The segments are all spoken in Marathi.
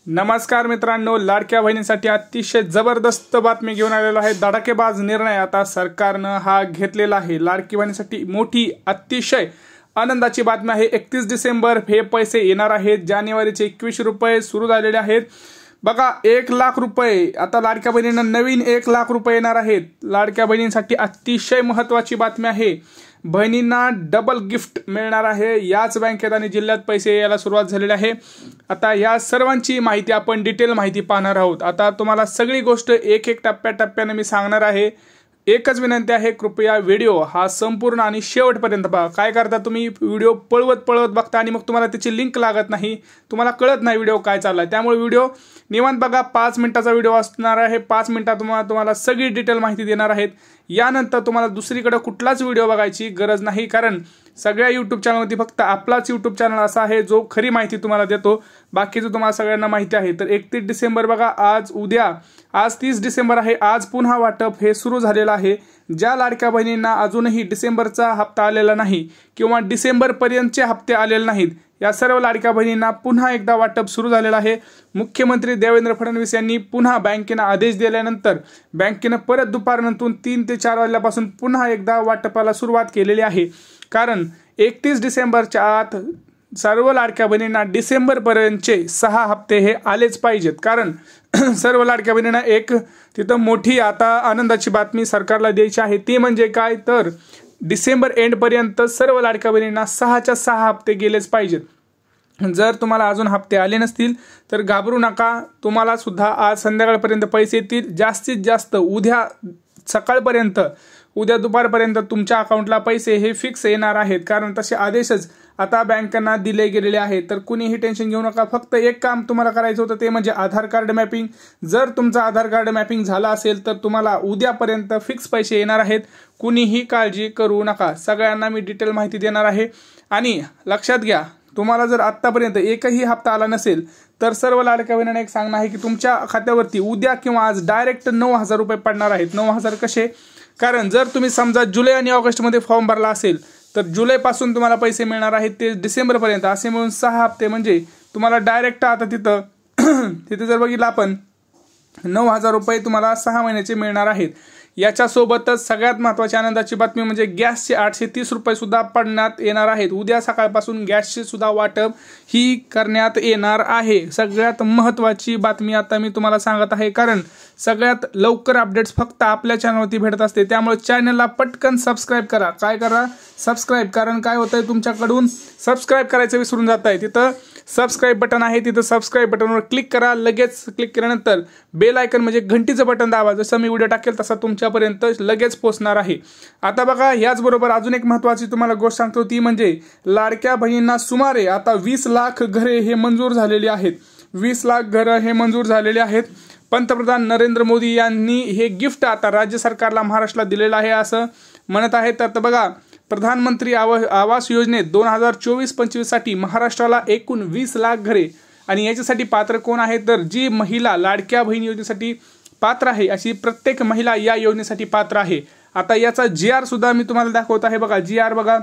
नमस्कार मित्रांनो, लाडक्या बहिणींसाठी अतिशय जबरदस्त बातमी घेऊन आलेलो आहे। धडाकेबाज निर्णय आता सरकारनं हा घेतलेला आहे। लाडकी बहिणींसाठी मोठी अतिशय आनंदाची बातमी आहे। 31 डिसेंबर हे पैसे येणार आहेत। जानेवारीचे 21 रुपये सुरू झालेले आहेत। बघा, 1 लाख रुपये आता लाडक्या बहिणींना नवीन 1 लाख रुपये येणार आहेत। लाडक्या बहिणींसाठी अतिशय महत्त्वाची बातमी आहे। बहिणींना डबल गिफ्ट मिळणार आहे। याच बँकेत आणि जिल्ह्यात पैसे यायला सुरुवात झालेली आहे। आता या सर्वांची माहिती आपण डिटेल माहिती पाहणार आहोत। आता तुम्हाला सगळी गोष्ट एक एक टप्प्याटप्प्याने मी सांगणार आहे। एकच विनंती आहे, कृपया व्हिडिओ हा संपूर्ण आणि शेवटपर्यंत पहा। काय करता तुम्ही, व्हिडिओ पळवत बघता आणि मग तुम्हाला त्याची लिंक लागत नाही, तुम्हाला कळत नाही व्हिडिओ काय चाललाय। त्यामुळे व्हिडिओ निवांत बघा। 5 मिनिटाचा व्हिडिओ असणार आहे। 5 मिनिटात तुम्हाला सगळी डिटेल माहिती देणार आहेत। यानंतर तुम्हाला दुसरीकडे कुठलाच व्हिडिओ बघायची गरज नाही, कारण सगळ्या यूट्यूब चॅनलवरती फक्त आपलाच यूट्यूब चॅनल असा आहे जो खरी माहिती तुम्हाला देतो। बाकीचं तुम्हाला सगळ्यांना माहिती आहे। तर 31 डिसेंबर बघा, आज 30 डिसेंबर आहे। आज पुन्हा वाटप हे सुरू झालेलं आहे। ज्या लाडक्या बहिणींना अजूनही डिसेंबरचा हप्ता आलेला नाही किंवा डिसेंबर पर्यंतचे हप्ते आलेले नाहीत, या सर्व लाडक्या बहिणींना पुन्हा एकदा वाटप सुरू झालेलं आहे। मुख्यमंत्री देवेंद्र फडणवीस यांनी पुन्हा बँकेनं आदेश दिल्यानंतर बँकेनं परत दुपारनंतर 3 ते 4 वाजल्यापासून पुन्हा एकदा वाटपाला सुरुवात केलेली आहे। कारण 31 डिसेंबरच्या आत सर्व लाडक्या बहिणींना डिसेंबर पर्यंतचे 6 हप्ते हे आलेच पाहिजेत। कारण सर्व लाडक्या बहिणींना एक तिथं मोठी आता आनंदाची बातमी सरकारला द्यायची आहे। ती म्हणजे काय, तर डिसेंबर एंड पर्यंत सर्व लाडक्या बहिणींना 6च्या 6 हप्ते गेलेच पाहिजेत। जर तुम्हाला अजून हप्ते आले नसतील तर घाबरू नका, तुम्हाला सुद्धा आज संध्याकाळपर्यंत पैसे येतील। जास्तीत जास्त उद्या सकाळपर्यंत, उद्या दुपारपर्यंत तुमच्या अकाउंटला पैसे हे फिक्स येणार आहेत। कारण तसे आदेशच आता बँकांना दिले गेलेले आहेत। तर कुणीही टेन्शन घेऊ नका। फक्त एक काम तुम्हाला करायचं होतं, ते म्हणजे आधार कार्ड मॅपिंग। जर तुमचं आधार कार्ड मॅपिंग झालं असेल तर तुम्हाला उद्यापर्यंत फिक्स पैसे येणार आहेत। कुणीही काळजी करू नका, सगळ्यांना मी डिटेल माहिती देणार आहे। आणि लक्षात घ्या, तुम्हाला जर आत्तापर्यंत एकही हप्ता आला नसेल तर सर्व लाडक्या बहिणींना एक सांगणं आहे की तुमच्या खात्यावरती उद्या किंवा आज डायरेक्ट 9,000 रुपये पडणार आहेत। 9,000 कसे? कारण जर तुम्ही समजा जुलै आणि ऑगस्टमध्ये फॉर्म भरला असेल तर जुलैपासून तुम्हाला पैसे मिळणार आहेत ते डिसेंबरपर्यंत, असे मिळून 6 हप्ते म्हणजे तुम्हाला डायरेक्ट आता तिथं जर बघितलं आपण 9,000 रुपये तुम्हाला 6 महिन्याचे मिळणार आहेत। याच्यासोबतच सगळ्यात महत्त्वाची आनंदाची बातमी म्हणजे गॅसचे 830 रुपये सुद्धा पडण्यात येणार आहेत। उद्या सकाळपासून गॅसचे सुद्धा वाटप ही करण्यात येणार आहे। सगळ्यात महत्त्वाची बातमी आता मी तुम्हाला सांगत आहे, कारण सगळ्यात लवकर अपडेट्स फक्त आपल्या चॅनलवरती भेटत असते। त्यामुळे चॅनलला पटकन सबस्क्राईब करा। काय करा? सबस्क्राईब। कारण काय होतंय, तुमच्याकडून सबस्क्राईब करायचं विसरून जात आहे। तिथं सबस्क्राईब बटन आहे, तिथं सबस्क्राईब बटनवर क्लिक करा। लगेच क्लिक केल्यानंतर बेल आयकन म्हणजे घंटीचं बटन दाबा। जसं मी व्हिडिओ टाकेल तसा तुमच्यापर्यंत लगेच पोहोचणार आहे। आता बघा, याचबरोबर अजून एक महत्त्वाची तुम्हाला गोष्ट सांगतो, ती म्हणजे लाडक्या बहिणींना सुमारे आता 20 लाख घरे हे मंजूर झालेली आहेत। 20 लाख घरं हे मंजूर झालेली आहेत। पंतप्रधान नरेंद्र मोदी यांनी हे गिफ्ट आता राज्य सरकारला, महाराष्ट्राला दिलेलं आहे असं म्हणत आहेत। तर बघा, प्रधानमंत्री आवास योजनेत 2024-25 साठी महाराष्ट्राला एकूण 20 लाख घरे, आणि याच्यासाठी पात्र कोण आहे, तर जी महिला लाडक्या बहीण योजनेसाठी पात्र आहे अशी प्रत्येक महिला या योजनेसाठी पात्र आहे। आता याचा GR सुद्धा मी तुम्हाला दाखवत आहे। बघा GR, बघा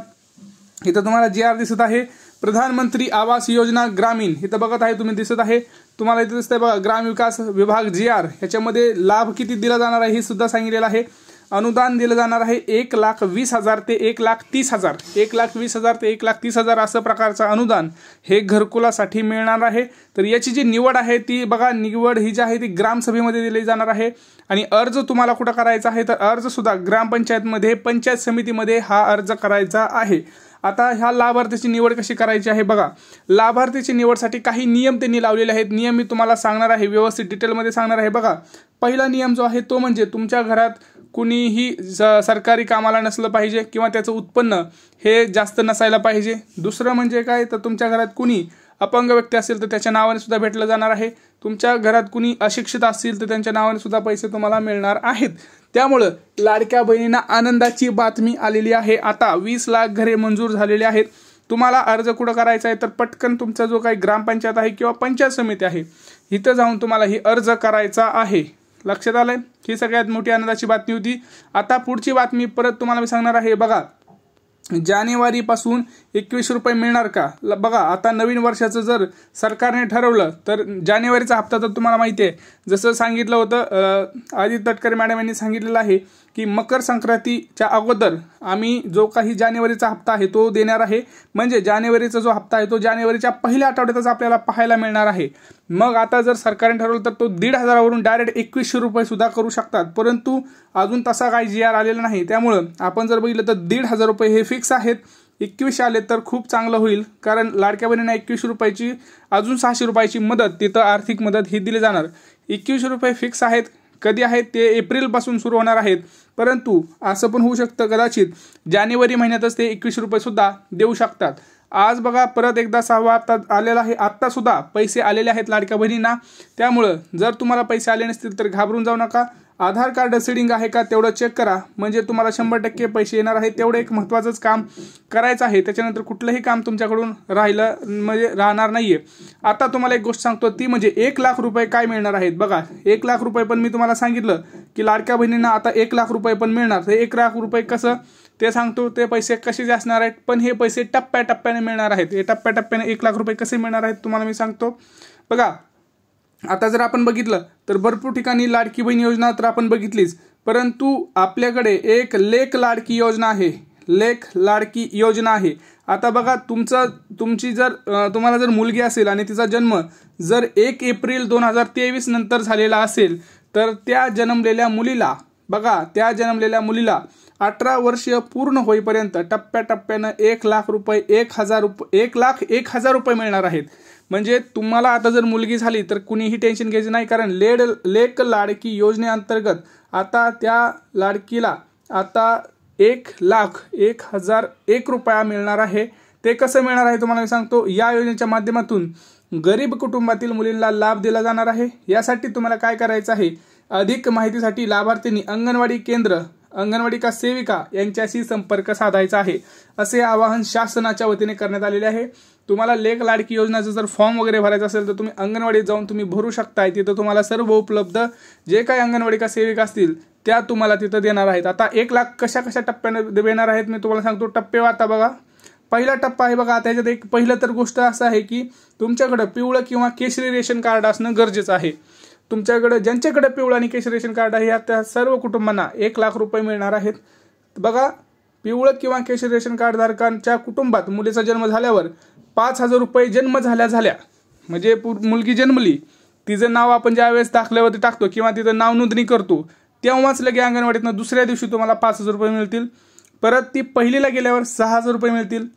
इथं तुम्हाला GR दिसत आहे, प्रधानमंत्री आवास योजना ग्रामीण। इथं बघत आहे तुम्ही, दिसत आहे तुम्हाला, इथं दिसतंय बघा, ग्राम विकास विभाग GR। ह्याच्यामध्ये लाभ किती दिला जाणार आहे हे सुद्धा सांगितलेलं आहे। अनुदान दिलं जाणार आहे 1,20,000 ते 1,30,000, 1,20,000 ते 1,30,000 असं प्रकारचं अनुदान हे घरकुलासाठी मिळणार आहे। तर याची जी निवड आहे ती बघा, निवड ही जी आहे ती ग्रामसभेमध्ये दिली जाणार आहे। आणि अर्ज तुम्हाला कुठं करायचा आहे, तर अर्ज सुद्धा ग्रामपंचायतमध्ये, पंचायत समितीमध्ये हा अर्ज करायचा आहे। आता ह्या लाभार्थीची निवड कशी करायची आहे बघा, लाभार्थीची निवडसाठी काही नियम त्यांनी लावलेले आहेत। नियम मी तुम्हाला सांगणार आहे, व्यवस्थित डिटेलमध्ये सांगणार आहे। बघा, पहिला नियम जो आहे तो म्हणजे तुमच्या घरात कुणीही सरकारी कामाला नसलं पाहिजे किंवा त्याचं उत्पन्न हे जास्त नसायला पाहिजे। दुसरं म्हणजे काय, तर तुमच्या घरात कुणी अपंग व्यक्ती असेल तर त्याच्या नावाने सुद्धा भेटलं जाणार आहे। तुमच्या घरात कुणी अशिक्षित असतील तर त्यांच्या नावाने सुद्धा पैसे तुम्हाला मिळणार आहेत। त्यामुळं लाडक्या बहिणींना आनंदाची बातमी आलेली आहे। आता 20 लाख घरे मंजूर झालेली आहेत। तुम्हाला अर्ज कुठं करायचा आहे, तर पटकन तुमचा जो काही ग्रामपंचायत आहे किंवा पंचायत समिती आहे इथं जाऊन तुम्हाला ही अर्ज करायचा आहे। लक्षात आलंय? ही सगळ्यात मोठी आनंदाची बातमी होती। आता पुढची बातमी परत तुम्हाला मी सांगणार आहे। बघा, जानेवारीपासून 21 रुपये मिळणार का? बघा, आता नवीन वर्षाचं जर सरकारने ठरवलं तर जानेवारीचा हप्ता तर तुम्हाला माहिती आहे, जसं सांगितलं होतं आदित्य तटकरे मॅडम यांनी सांगितलेलं आहे की मकर संक्रांतीच्या अगोदर आम्ही जो काही जानेवारीचा हप्ता आहे तो देणार आहे. म्हणजे जानेवारीचा जो हप्ता आहे तो जानेवारीच्या पहिल्या आठवड्यातच आपल्याला पाहायला मिळणार आहे. मग आता जर सरकारने ठरवलं तर तो 1,500 वरून डायरेक्ट 2100 रुपये सुद्धा करू शकतात, परंतु अजून तसा काही GR आलेला नाही. त्यामुळं आपण जर बघितलं तर 1,500 रुपये हे फिक्स आहेत. 21 आले तर खूप चांगलं होईल, कारण लाडक्या बहिणींना 21 रुपयाची अजून 600 रुपयाची मदत, तिथं आर्थिक मदत ही दिली जाणार. 21 रुपये फिक्स आहेत. कधी आहेत ते एप्रिलपासून सुरू होणार आहेत, परंतु असं पण होऊ शकतं कदाचित जानेवारी महिन्यातच ते 21 रुपये सुद्धा देऊ शकतात. आज बघा परत एकदा 6वा हप्ता आलेला आहे. आत्ता सुद्धा पैसे आलेले आहेत लाडक्या बहिणींना. त्यामुळं जर तुम्हाला पैसे आले नसतील तर घाबरून जाऊ नका. आधार कार्ड सीडिंग आहे का तेवढं चेक करा, म्हणजे तुम्हाला 100% पैसे येणार आहे. तेवढं एक महत्त्वाचंच काम करायचं आहे. त्याच्यानंतर कुठलंही काम तुमच्याकडून राहणार नाहीये. आता तुम्हाला एक गोष्ट सांगतो, ती म्हणजे 1 लाख रुपये काय मिळणार आहेत. बघा, 1 लाख रुपये पण मी तुम्हाला सांगितलं की लाडक्या बहिणींना आता 1 लाख रुपये पण मिळणार. ते 1 लाख रुपये कसं ते सांगतो, ते पैसे कसे असणार आहेत, पण हे पैसे टप्प्याटप्प्याने मिळणार आहेत. हे टप्प्याटप्प्याने 1 लाख रुपये कसे मिळणार आहेत तुम्हाला मी सांगतो. बघा, आता जर आपण बघितलं तर भरपूर ठिकाणी लाडकी बहीण योजना तर आपण बघितलीच, परंतु आपल्याकडे एक लेक लाडकी योजना आहे. लेक लाडकी योजना आहे. आता बघा, तुम्हाला जर मुलगी असेल आणि तिचा जन्म जर 1 एप्रिल 2023 नंतर झालेला असेल तर त्या जन्मलेल्या मुलीला 18 वर्ष पूर्ण होईपर्यंत टप्प्याटप्प्यानं 1 लाख रुपये 1,01,000 रुपये मिळणार आहेत. म्हणजे तुम्हाला आता जर मुलगी झाली तर कुणीही टेन्शन घ्यायचं नाही, कारण लेक लाडकी योजनेअंतर्गत आता त्या लाडकीला आता 1,01,001 रुपया मिळणार आहे. ते कसं मिळणार आहे तुम्हाला मी सांगतो. या योजनेच्या माध्यमातून गरीब कुटुंबातील मुलींना लाभ दिला जाणार आहे. यासाठी तुम्हाला काय करायचं आहे, अधिक माहितीसाठी लाभार्थींनी अंगणवाडी केंद्र, अंगणवाडी का सेविका यांच्याशी संपर्क साधायचा आहे, असे आवाहन शासनाच्या वतीने करण्यात आलेले आहे. तुम्हाला लेक लाडकी योजनेचा जर फॉर्म वगैरे भरायचा असेल तर तुम्ही अंगणवाडीत जाऊन तुम्ही भरू शकताय. तिथं तुम्हाला सर्व उपलब्ध जे काही अंगणवाडी का सेविका असतील त्या तुम्हाला तिथं देणार आहेत. आता 1 लाख कशा टप्प्याने देणार आहेत मी तुम्हाला सांगतो. टप्पे आता बघा, पहिला टप्पा आहे बघा. त्याच्यात एक पहिलं तर गोष्ट असं आहे की तुमच्याकडे पिवळं किंवा केशरी रेशन कार्ड असणं गरजेचं आहे. तुमच्याकडे ज्यांच्याकडे पिवळं आणि केशरी रेशन कार्ड आहे त्या सर्व कुटुंबांना 1 लाख रुपये मिळणार आहेत. बघा, पिवळं किंवा केशरी रेशन कार्ड धारकांच्या कुटुंबात मुलीचा जन्म झाल्यावर 5,000 रुपये जन्म झाल्या म्हणजे मुलगी जन्मली, तिचं नाव आपण ज्यावेळेस दाखल्यावरती टाकतो किंवा तिचं नाव नोंदणी करतो तेव्हाच लगे अंगणवाडीतनं दुसऱ्या दिवशी तुम्हाला 5,000 रुपये मिळतील. परत ती पहिलीला गेल्यावर 6,000 रुपये मिळतील,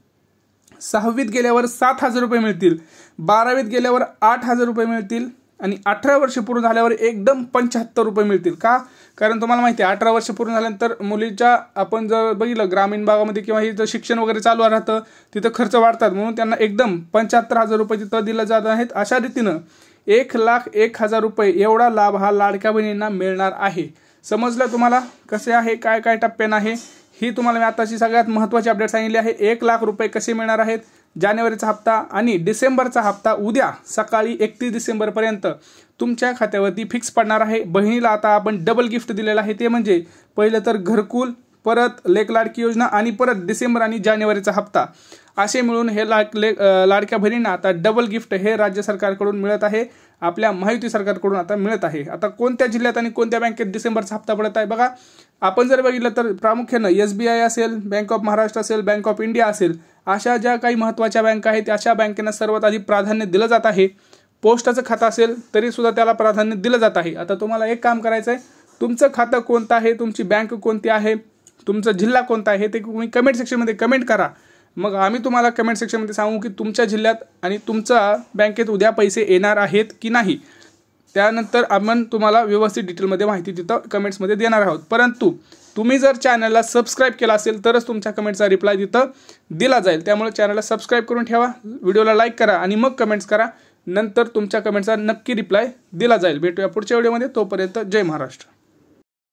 6वीत गेल्यावर 7,000 रुपये मिळतील, 12वीत गेल्यावर 8,000 रुपये मिळतील आणि 18 वर्ष पूर्ण झाल्यावर एकदम 75 रुपये मिळतील. का? कारण तुम्हाला माहिती आहे 18 वर्ष पूर्ण झाल्यानंतर मुलीच्या आपण जर बघितलं ग्रामीण भागामध्ये किंवा हे जर शिक्षण वगैरे चालू राहतं तिथं खर्च वाढतात, म्हणून त्यांना एकदम 75,000 रुपये तिथं दिले जात आहेत. अशा रीतीनं 1,01,000 रुपये एवढा लाभ हा लाडक्या बहिणींना मिळणार आहे. समजलं तुम्हाला कसे आहे, काय टप्प्यानं आहे, ही तुम्हाला मी आताची सगळ्यात महत्त्वाची अपडेट सांगितली आहे. 1 लाख रुपये कसे मिळणार आहेत, जानेवारीचा हप्ता आणि डिसेंबरचा हप्ता उद्या सकाळी 31 डिसेंबरपर्यंत तुमच्या खात्यावरती फिक्स पडणार आहे. बहिणीला आता आपण डबल गिफ्ट दिलेलं आहे, ते म्हणजे पहिलं तर घरकुल, परत लेक लाडकी योजना आणि परत डिसेंबर आणि जानेवारीचा हप्ता, असे मिळून हे लाडक्या बहिणींना आता डबल गिफ्ट हे राज्य सरकारकडून मिळत आहे, आपल्या महायुती सरकारकडून आता मिळत आहे. आता कोणत्या जिल्ह्यात आणि कोणत्या बँकेत डिसेंबरचा हप्ता पडत आहे बघा. आपण जर बघितलं तर प्रामुख्यानं SBI असेल, बँक ऑफ महाराष्ट्र असेल, बँक ऑफ इंडिया असेल, अशा ज्या काही महत्त्वाच्या बँका आहेत अशा बँकेना सर्वात आधी प्राधान्य दिलं जात आहे. पोस्टाचं खातं असेल तरी सुद्धा त्याला प्राधान्य दिलं जात आहे. आता तुम्हाला एक काम करायचं आहे, तुमचं खातं कोणतं आहे, तुमची बँक कोणती आहे, तुमचा जिल्हा कोणता आहे ते तुम्ही कमेंट सेक्शनमध्ये कमेंट करा. मग आम्ही तुम्हाला कमेंट सेक्शनमध्ये सांगू की तुमच्या जिल्ह्यात आणि तुमच्या बँकेत उद्या पैसे येणार आहेत की नाही. त्यानंतर आपण तुम्हाला व्यवस्थित डिटेलमध्ये माहिती तिथं कमेंट्समध्ये देणार आहोत. परंतु तुम्ही जर चॅनलला सबस्क्राईब केला असेल तरच तुमच्या कमेंटचा रिप्लाय तिथं दिला जाईल. त्यामुळे चॅनलला सबस्क्राईब करून ठेवा, व्हिडिओला लाईक करा आणि मग कमेंट्स करा. नंतर तुमच्या कमेंटचा नक्की रिप्लाय दिला जाईल. भेटूया पुढच्या व्हिडिओमध्ये. तोपर्यंत जय महाराष्ट्र.